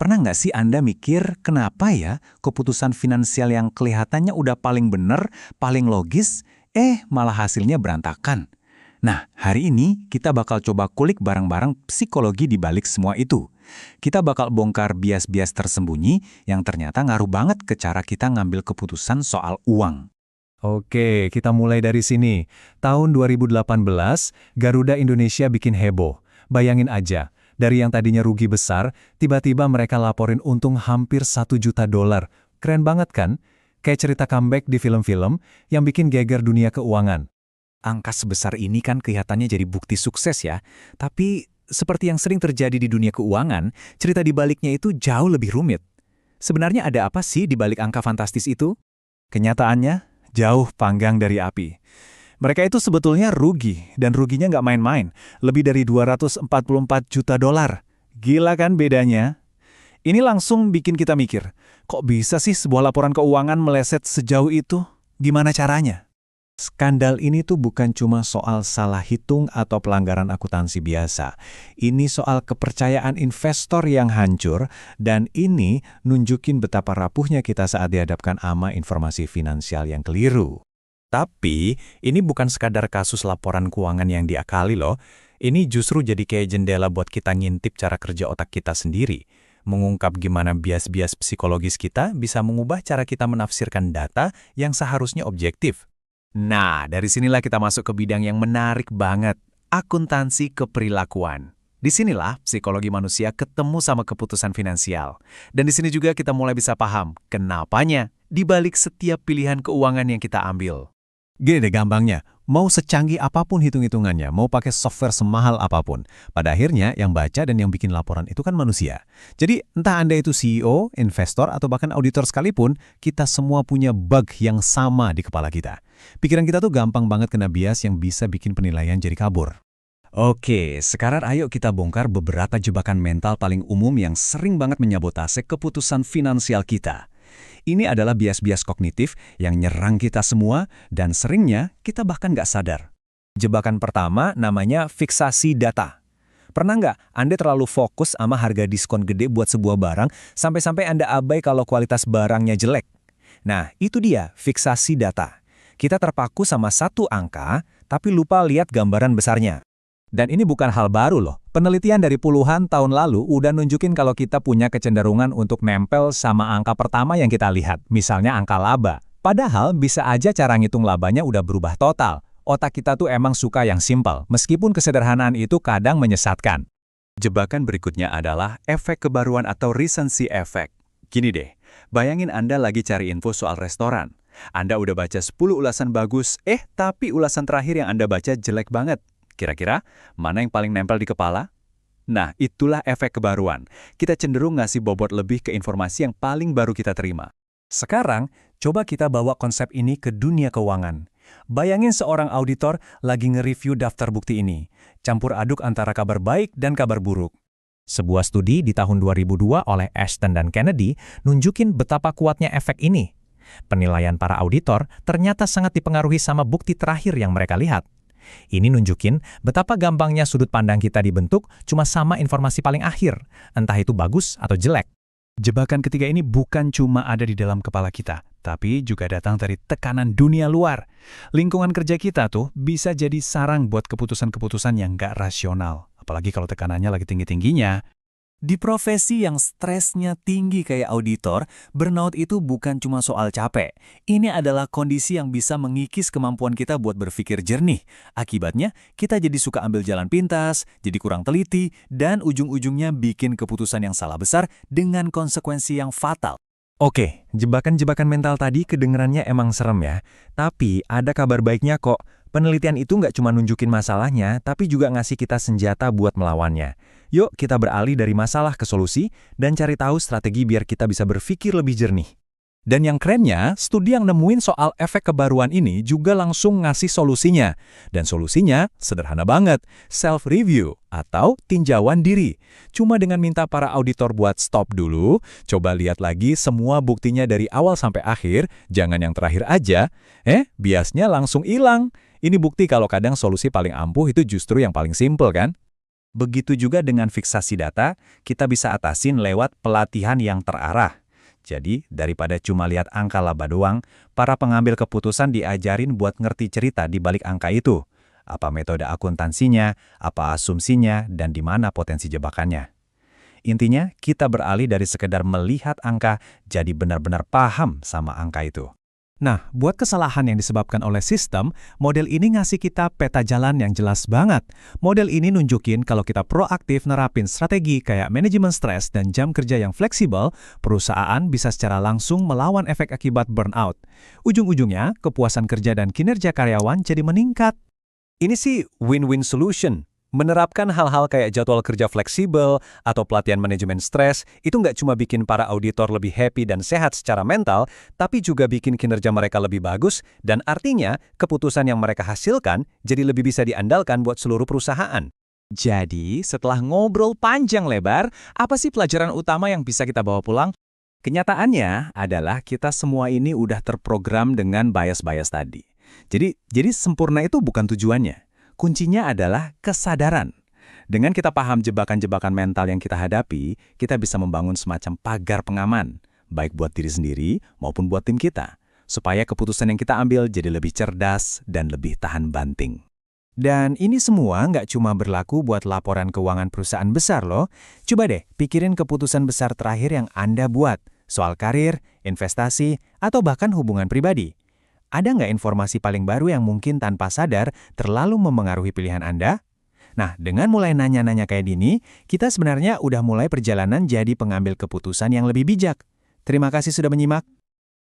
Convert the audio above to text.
Pernah nggak sih Anda mikir kenapa ya keputusan finansial yang kelihatannya udah paling bener, paling logis, malah hasilnya berantakan? Nah, hari ini kita bakal coba kulik bareng-bareng psikologi di balik semua itu. Kita bakal bongkar bias-bias tersembunyi yang ternyata ngaruh banget ke cara kita ngambil keputusan soal uang. Oke, kita mulai dari sini. Tahun 2018, Garuda Indonesia bikin heboh. Bayangin aja, dari yang tadinya rugi besar, tiba-tiba mereka laporin untung hampir 1 juta dolar. Keren banget kan? Kayak cerita comeback di film-film yang bikin geger dunia keuangan. Angka sebesar ini kan kelihatannya jadi bukti sukses ya. Tapi seperti yang sering terjadi di dunia keuangan, cerita di baliknya itu jauh lebih rumit. Sebenarnya ada apa sih di balik angka fantastis itu? Kenyataannya, jauh panggang dari api. Mereka itu sebetulnya rugi, dan ruginya nggak main-main. Lebih dari 244 juta dolar. Gila kan bedanya? Ini langsung bikin kita mikir, kok bisa sih sebuah laporan keuangan meleset sejauh itu? Gimana caranya? Skandal ini tuh bukan cuma soal salah hitung atau pelanggaran akuntansi biasa. Ini soal kepercayaan investor yang hancur, dan ini nunjukin betapa rapuhnya kita saat dihadapkan sama informasi finansial yang keliru. Tapi, ini bukan sekadar kasus laporan keuangan yang diakali loh. Ini justru jadi kayak jendela buat kita ngintip cara kerja otak kita sendiri. Mengungkap gimana bias-bias psikologis kita bisa mengubah cara kita menafsirkan data yang seharusnya objektif. Nah, dari sinilah kita masuk ke bidang yang menarik banget, akuntansi keperilakuan. Disinilah psikologi manusia ketemu sama keputusan finansial. Dan di sini juga kita mulai bisa paham kenapanya di balik setiap pilihan keuangan yang kita ambil. Gini deh gampangnya, mau secanggih apapun hitung-hitungannya, mau pakai software semahal apapun, pada akhirnya yang baca dan yang bikin laporan itu kan manusia. Jadi entah Anda itu CEO, investor, atau bahkan auditor sekalipun, kita semua punya bug yang sama di kepala kita. Pikiran kita tuh gampang banget kena bias yang bisa bikin penilaian jadi kabur. Oke, sekarang ayo kita bongkar beberapa jebakan mental paling umum yang sering banget menyabotase keputusan finansial kita. Ini adalah bias-bias kognitif yang nyerang kita semua dan seringnya kita bahkan nggak sadar. Jebakan pertama namanya fiksasi data. Pernah nggak Anda terlalu fokus sama harga diskon gede buat sebuah barang sampai-sampai Anda abai kalau kualitas barangnya jelek? Nah, itu dia fiksasi data. Kita terpaku sama satu angka, tapi lupa lihat gambaran besarnya. Dan ini bukan hal baru loh. Penelitian dari puluhan tahun lalu udah nunjukin kalau kita punya kecenderungan untuk nempel sama angka pertama yang kita lihat, misalnya angka laba. Padahal bisa aja cara ngitung labanya udah berubah total. Otak kita tuh emang suka yang simpel, meskipun kesederhanaan itu kadang menyesatkan. Jebakan berikutnya adalah efek kebaruan atau recency effect. Gini deh, bayangin Anda lagi cari info soal restoran. Anda udah baca 10 ulasan bagus, tapi ulasan terakhir yang Anda baca jelek banget. Kira-kira, mana yang paling nempel di kepala? Nah, itulah efek kebaruan. Kita cenderung ngasih bobot lebih ke informasi yang paling baru kita terima. Sekarang, coba kita bawa konsep ini ke dunia keuangan. Bayangin seorang auditor lagi nge-review daftar bukti ini. Campur aduk antara kabar baik dan kabar buruk. Sebuah studi di tahun 2002 oleh Ashton dan Kennedy nunjukin betapa kuatnya efek ini. Penilaian para auditor ternyata sangat dipengaruhi sama bukti terakhir yang mereka lihat. Ini nunjukin betapa gampangnya sudut pandang kita dibentuk cuma sama informasi paling akhir, entah itu bagus atau jelek. Jebakan ketiga ini bukan cuma ada di dalam kepala kita, tapi juga datang dari tekanan dunia luar. Lingkungan kerja kita tuh bisa jadi sarang buat keputusan-keputusan yang nggak rasional, apalagi kalau tekanannya lagi tinggi-tingginya. Di profesi yang stresnya tinggi kayak auditor, burnout itu bukan cuma soal capek. Ini adalah kondisi yang bisa mengikis kemampuan kita buat berpikir jernih. Akibatnya, kita jadi suka ambil jalan pintas, jadi kurang teliti, dan ujung-ujungnya bikin keputusan yang salah besar dengan konsekuensi yang fatal. Oke, jebakan-jebakan mental tadi kedengerannya emang serem ya. Tapi ada kabar baiknya kok. Penelitian itu nggak cuma nunjukin masalahnya, tapi juga ngasih kita senjata buat melawannya. Yuk kita beralih dari masalah ke solusi dan cari tahu strategi biar kita bisa berpikir lebih jernih. Dan yang kerennya, studi yang nemuin soal efek kebaruan ini juga langsung ngasih solusinya. Dan solusinya sederhana banget, self-review atau tinjauan diri. Cuma dengan minta para auditor buat stop dulu, coba lihat lagi semua buktinya dari awal sampai akhir, jangan yang terakhir aja, biasnya langsung hilang. Ini bukti kalau kadang solusi paling ampuh itu justru yang paling simpel kan? Begitu juga dengan fiksasi data, kita bisa atasin lewat pelatihan yang terarah. Jadi, daripada cuma lihat angka laba doang, para pengambil keputusan diajarin buat ngerti cerita di balik angka itu. Apa metode akuntansinya, apa asumsinya, dan di mana potensi jebakannya. Intinya, kita beralih dari sekedar melihat angka, jadi benar-benar paham sama angka itu. Nah, buat kesalahan yang disebabkan oleh sistem, model ini ngasih kita peta jalan yang jelas banget. Model ini nunjukin kalau kita proaktif nerapin strategi kayak manajemen stres dan jam kerja yang fleksibel, perusahaan bisa secara langsung melawan efek akibat burnout. Ujung-ujungnya, kepuasan kerja dan kinerja karyawan jadi meningkat. Ini sih win-win solution. Menerapkan hal-hal kayak jadwal kerja fleksibel atau pelatihan manajemen stres itu nggak cuma bikin para auditor lebih happy dan sehat secara mental, tapi juga bikin kinerja mereka lebih bagus dan artinya keputusan yang mereka hasilkan jadi lebih bisa diandalkan buat seluruh perusahaan. Jadi, setelah ngobrol panjang lebar, apa sih pelajaran utama yang bisa kita bawa pulang? Kenyataannya adalah kita semua ini udah terprogram dengan bias-bias tadi. Jadi sempurna itu bukan tujuannya. Kuncinya adalah kesadaran. Dengan kita paham jebakan-jebakan mental yang kita hadapi, kita bisa membangun semacam pagar pengaman, baik buat diri sendiri maupun buat tim kita, supaya keputusan yang kita ambil jadi lebih cerdas dan lebih tahan banting. Dan ini semua nggak cuma berlaku buat laporan keuangan perusahaan besar loh. Coba deh pikirin keputusan besar terakhir yang Anda buat, soal karir, investasi, atau bahkan hubungan pribadi. Ada nggak informasi paling baru yang mungkin tanpa sadar terlalu memengaruhi pilihan Anda? Nah, dengan mulai nanya-nanya kayak gini, kita sebenarnya udah mulai perjalanan jadi pengambil keputusan yang lebih bijak. Terima kasih sudah menyimak.